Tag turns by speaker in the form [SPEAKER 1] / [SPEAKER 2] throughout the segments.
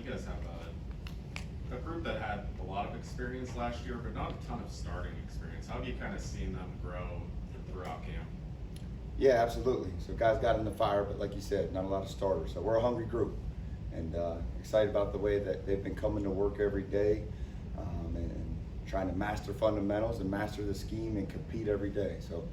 [SPEAKER 1] you guys have a group that had a lot of experience last year, but not a ton of starting experience. How have you kind of seen them grow throughout camp?
[SPEAKER 2] Yeah, absolutely. So guys got in the fire, but like you said, not a lot of starters. So we're a hungry group, and excited about the way that they've been coming to work every day, and trying to master fundamentals and master the scheme and compete every day. So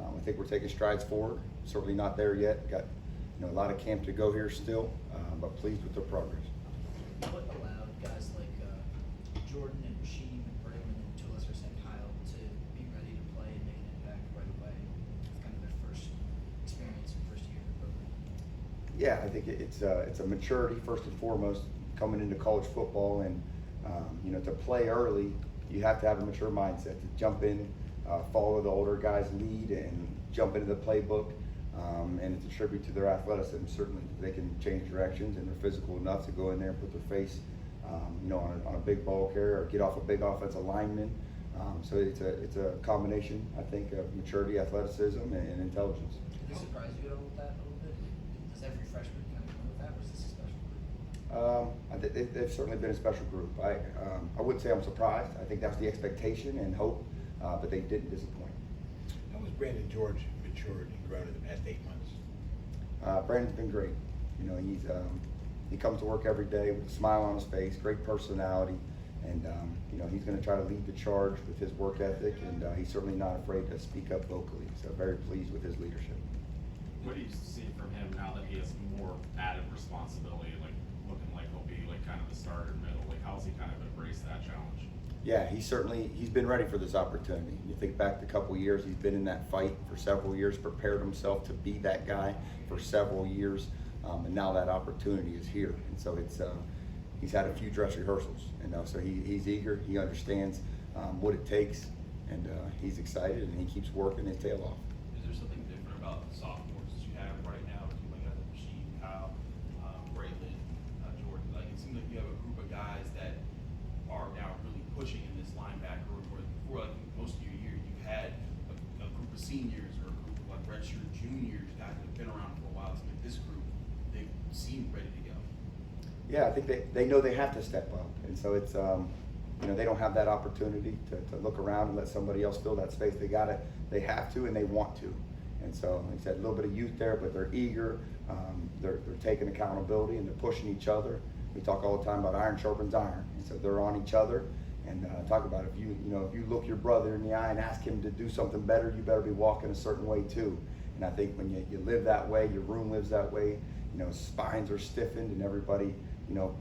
[SPEAKER 2] I think we're taking strides forward. Certainly not there yet. Got a lot of camp to go here still, but pleased with their progress.
[SPEAKER 3] What allowed guys like Jordan and Rasheem and Braylon and to a lesser extent Kyle to be ready to play and make an impact right away? It's kind of their first experience and first year in the program.
[SPEAKER 2] Yeah, I think it's a maturity first and foremost coming into college football, and to play early, you have to have a mature mindset to jump in, follow the older guys' lead, and jump into the playbook. And it's a tribute to their athleticism. Certainly, they can change directions, and they're physical enough to go in there and put their face, on a big ball carrier or get off a big offensive lineman. So it's a combination, I think, of maturity, athleticism, and intelligence.
[SPEAKER 3] Did they surprise you at all with that a little bit? Does every freshman kind of come with that, or is this a special group?
[SPEAKER 2] They've certainly been a special group. I wouldn't say I'm surprised. I think that's the expectation and hope, but they didn't disappoint.
[SPEAKER 4] How has Brandon George matured and grown in the past 8 months?
[SPEAKER 2] Brandon's been great. He comes to work every day with a smile on his face, great personality, and he's going to try to lead the charge with his work ethic, and he's certainly not afraid to speak up vocally. So very pleased with his leadership.
[SPEAKER 1] What do you see from him now that he has more added responsibility, like looking like he'll be like kind of the starter middle? Like how's he kind of embraced that challenge?
[SPEAKER 2] Yeah, he's been ready for this opportunity. You think back to a couple of years, he's been in that fight for several years, prepared himself to be that guy for several years, and now that opportunity is here. And so he's had a few dress rehearsals, so he's eager, he understands what it takes, and he's excited, and he keeps working his tail off.
[SPEAKER 5] Is there something different about the sophomores that you have right now, between like Rasheem, Kyle, Braylon, Jordan? Like it seems like you have a group of guys that are now really pushing in this linebacker room, where before, like most of your year, you had a group of seniors or a group of like redshirt juniors, guys that have been around for a while. To make this group, they seem ready to go.
[SPEAKER 2] Yeah, I think they know they have to step up, and so it's they don't have that opportunity to look around and let somebody else fill that space. They have to, and they want to. And so, like I said, a little bit of youth there, but they're eager. They're taking accountability, and they're pushing each other. We talk all the time about iron sharpens iron, and so they're on each other. And talk about if you look your brother in the eye and ask him to do something better, you better be walking a certain way too. And I think when you live that way, your room lives that way. Spines are stiffened, and everybody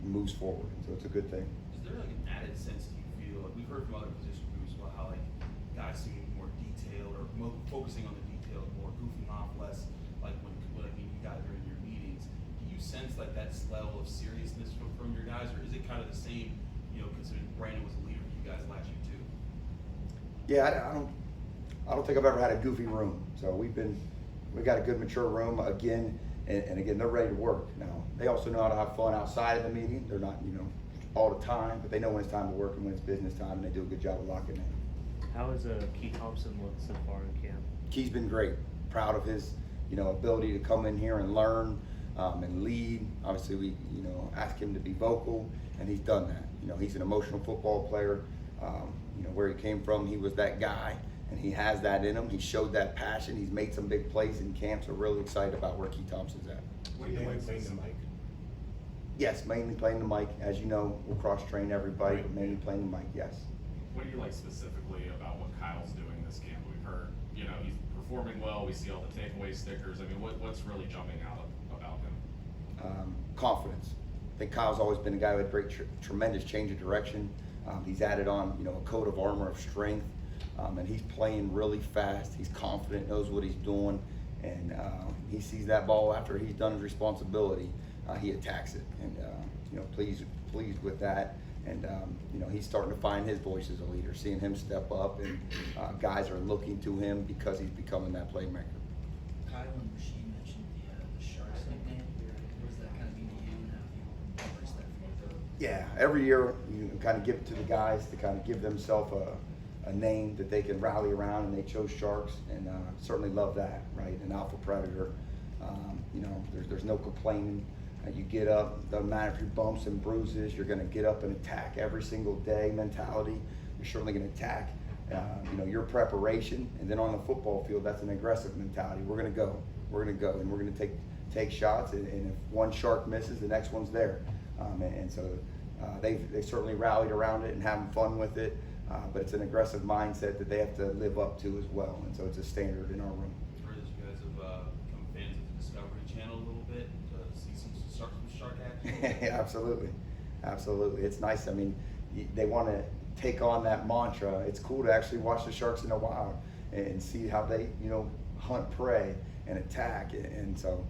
[SPEAKER 2] moves forward. And so it's a good thing.
[SPEAKER 5] Is there like an added sense that you feel, like we've heard from other position groups about how like guys seem more detailed or more focusing on the details, more goofing off, less like when you guys are in your meetings. Do you sense like that level of seriousness from your guys, or is it kind of the same, considering Brandon was a leader for you guys last year too?
[SPEAKER 2] Yeah, I don't think I've ever had a goofy room. So we've got a good mature room again, and again they're ready to work. Now they also know how to have fun outside of the meeting. They're not all the time, but they know when it's time to work and when it's business time, and they do a good job of locking in.
[SPEAKER 6] How has Key Thompson looked so far in camp?
[SPEAKER 2] Key's been great. Proud of his ability to come in here and learn and lead. Obviously we ask him to be vocal, and he's done that. He's an emotional football player. Where he came from, he was that guy, and he has that in him. He showed that passion. He's made some big plays in camp, so really excited about where Key Thompson's at.
[SPEAKER 4] What do you think playing the mic?
[SPEAKER 2] Yes, mainly playing the mic. As you know, we'll cross-train everybody, but mainly playing the mic, yes.
[SPEAKER 1] What do you like specifically about what Kyle's doing this camp? We've heard, he's performing well. We see all the takeaway stickers. I mean, what's really jumping out about him?
[SPEAKER 2] Confidence. I think Kyle's always been a guy with great, tremendous change of direction. He's added on, a coat of armor of strength, and he's playing really fast. He's confident, knows what he's doing, and he sees that ball after he's done his responsibility. He attacks it, and pleased with that. And he's starting to find his voice as a leader, seeing him step up, and guys are looking to him because he's becoming that playmaker.
[SPEAKER 3] Kyle and Rasheem mentioned the Sharks nickname. What does that kind of mean to you, and how have you embraced that for you?
[SPEAKER 2] Yeah, every year you kind of give it to the guys to kind of give themselves a name that they can rally around, and they chose Sharks, and certainly love that, right? An alpha predator. There's no complaining. You get up, doesn't matter if you're bumps and bruises, you're going to get up and attack every single day mentality. You're certainly going to attack, your preparation. And then on the football field, that's an aggressive mentality. We're going to go. We're going to go, and we're going to take shots. And if one shark misses, the next one's there. So they certainly rallied around it and having fun with it. But it's an aggressive mindset that they have to live up to as well. And so it's a standard in our room.
[SPEAKER 5] Heard that you guys have become fans of the Discovery Channel a little bit to see some shark action.
[SPEAKER 2] Yeah, absolutely. It's nice. I mean, they want to take on that mantra. It's cool to actually watch the sharks in the wild and see how they, hunt prey and attack. And so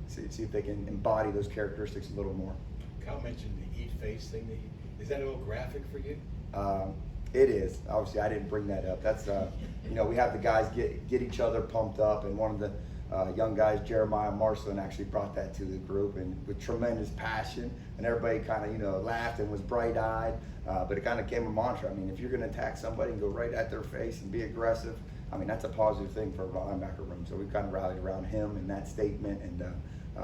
[SPEAKER 2] see if they can embody those characteristics a little more.
[SPEAKER 4] Kyle mentioned the eat face thing. Is that a little graphic for you?
[SPEAKER 2] It is. Obviously, I didn't bring that up. That's, we have the guys get each other pumped up, and one of the young guys, Jeremiah Marcelin, actually brought that to the group, and with tremendous passion, and everybody kind of, laughed and was bright-eyed, but it kind of became a mantra. I mean, if you're going to attack somebody and go right at their face and be aggressive, I mean, that's a positive thing for a linebacker room. So we've kind of rallied around him and that statement, and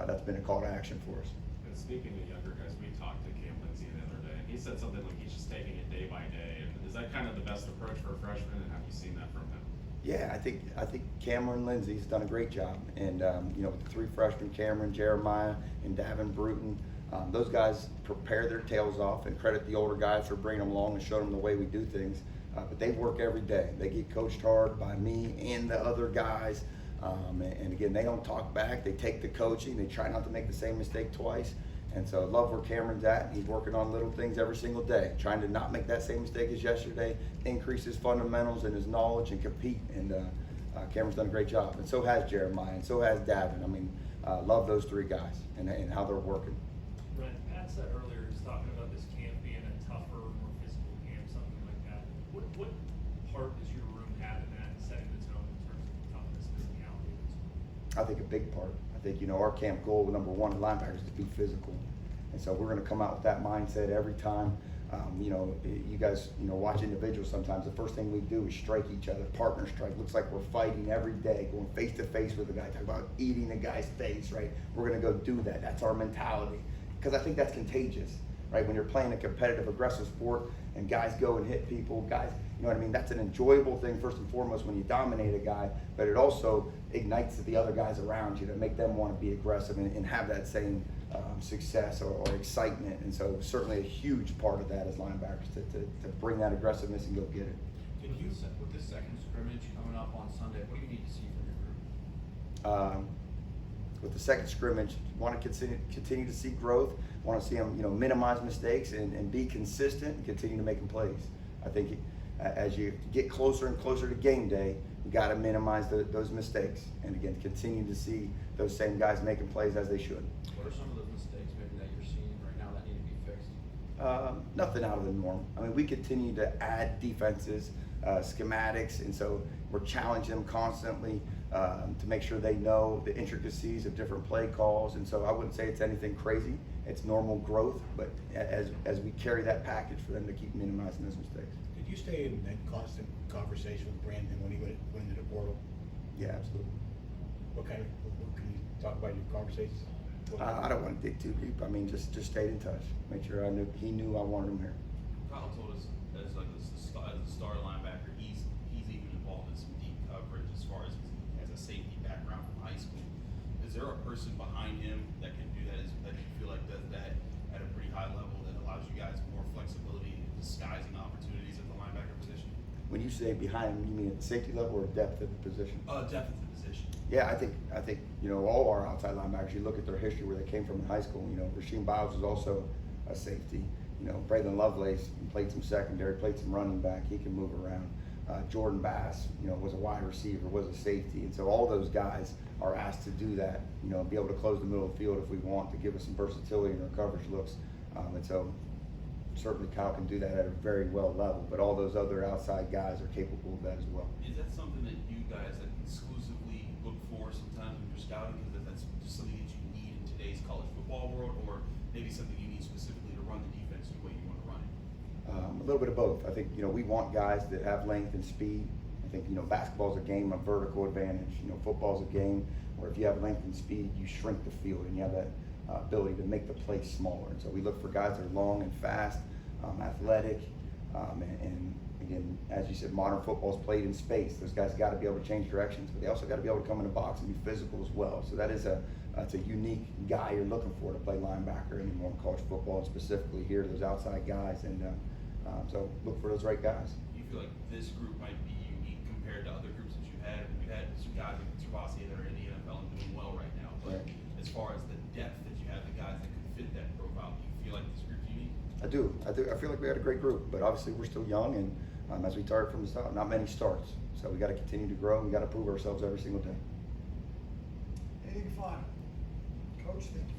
[SPEAKER 2] that's been a call to action for us.
[SPEAKER 1] And speaking of younger guys, we talked to Cam Lindsey the other day, and he said something like he's just taking it day by day. And is that kind of the best approach for a freshman, and have you seen that from him?
[SPEAKER 2] Yeah, I think Cameron Lindsey's done a great job, and with the three freshmen, Cameron, Jeremiah, and Davin Bruton, those guys prepare their tails off, and credit the older guys for bringing them along and showing them the way we do things. But they work every day. They get coached hard by me and the other guys, and again, they don't talk back. They take the coaching. They try not to make the same mistake twice. And so I love where Cameron's at. He's working on little things every single day, trying to not make that same mistake as yesterday, increase his fundamentals and his knowledge and compete. And Cameron's done a great job. And so has Jeremiah, and so has Davin. I mean, love those three guys and how they're working.
[SPEAKER 7] Ryan, Pat said earlier, he was talking about this camp being a tougher, more physical camp, something like that. What part does your room have in that, setting the tone in terms of toughness, physicality?
[SPEAKER 2] I think a big part. I think, our camp goal, number one, the linebackers, is to be physical. And so we're going to come out with that mindset every time. You guys, watch individuals sometimes. The first thing we do is strike each other, partner strike. Looks like we're fighting every day, going face to face with a guy. Talk about eating a guy's face, right? We're going to go do that. That's our mentality. Because I think that's contagious, right? When you're playing a competitive, aggressive sport and guys go and hit people, guys, that's an enjoyable thing first and foremost when you dominate a guy, but it also ignites the other guys around you to make them want to be aggressive and have that same success or excitement. And so certainly a huge part of that as linebackers to bring that aggressiveness and go get it.
[SPEAKER 8] With the second scrimmage coming up on Sunday, what do you need to see from your group?
[SPEAKER 2] With the second scrimmage, want to continue to see growth, want to see them minimize mistakes and be consistent and continue to make plays. I think as you get closer and closer to game day, we got to minimize those mistakes, and again, continue to see those same guys making plays as they should.
[SPEAKER 8] What are some of those mistakes maybe that you're seeing right now that need to be fixed?
[SPEAKER 2] Nothing out of the norm. I mean, we continue to add defenses, schematics, and so we're challenging them constantly to make sure they know the intricacies of different play calls. And so I wouldn't say it's anything crazy. It's normal growth, but as we carry that package for them to keep minimizing those mistakes.
[SPEAKER 4] Did you stay in that constant conversation with Brandon when he went into the portal?
[SPEAKER 2] Yeah, absolutely.
[SPEAKER 4] What can you talk about your conversations?
[SPEAKER 2] I don't want to dig too deep. I mean, just stayed in touch. Make sure he knew I wanted him here.
[SPEAKER 5] Kyle told us as a star linebacker, he's even involved in some deep coverage as far as he has a safety background from high school. Is there a person behind him that can do that? That you feel like does that at a pretty high level that allows you guys more flexibility in disguising opportunities at the linebacker position?
[SPEAKER 2] When you say behind him, you mean at the safety level or depth of the position?
[SPEAKER 5] Depth of the position.
[SPEAKER 2] Yeah, I think all our outside linebackers, you look at their history where they came from in high school. Rasheem Biles was also a safety. Braylon Lovelace played some secondary, played some running back. He can move around. Jordan Bass, was a wide receiver, was a safety, and so all those guys are asked to do that. Be able to close the middle of the field if we want, to give us some versatility in our coverage looks, and so certainly Kyle can do that at a very well level. But all those other outside guys are capable of that as well.
[SPEAKER 5] Is that something that you guys exclusively look for sometimes when you're scouting? Because that's just something that you need in today's college football world, or maybe something you need specifically to run the defense the way you want to run it?
[SPEAKER 2] A little bit of both. I think we want guys that have length and speed. I think basketball's a game of vertical advantage. Football's a game where if you have length and speed, you shrink the field and you have that ability to make the play smaller. And so we look for guys that are long and fast, athletic, and again, as you said, modern football is played in space. Those guys got to be able to change directions, but they also got to be able to come in the box and be physical as well. So that is it's a unique guy you're looking for to play linebacker anymore in college football, and specifically here, those outside guys. And so look for those right guys.
[SPEAKER 5] You feel like this group might be unique compared to other groups that you've had? You had some guys like Travassier that are in the NFL and doing well right now, but
[SPEAKER 2] Right.
[SPEAKER 5] as far as the depth that you have, the guys that could fit that profile, do you feel like this group's unique?
[SPEAKER 2] I do. I feel like we had a great group, but obviously we're still young, and as we started from the start, not many starts. So we got to continue to grow. We got to prove ourselves every single day.
[SPEAKER 9] Anything final? Coach, thank you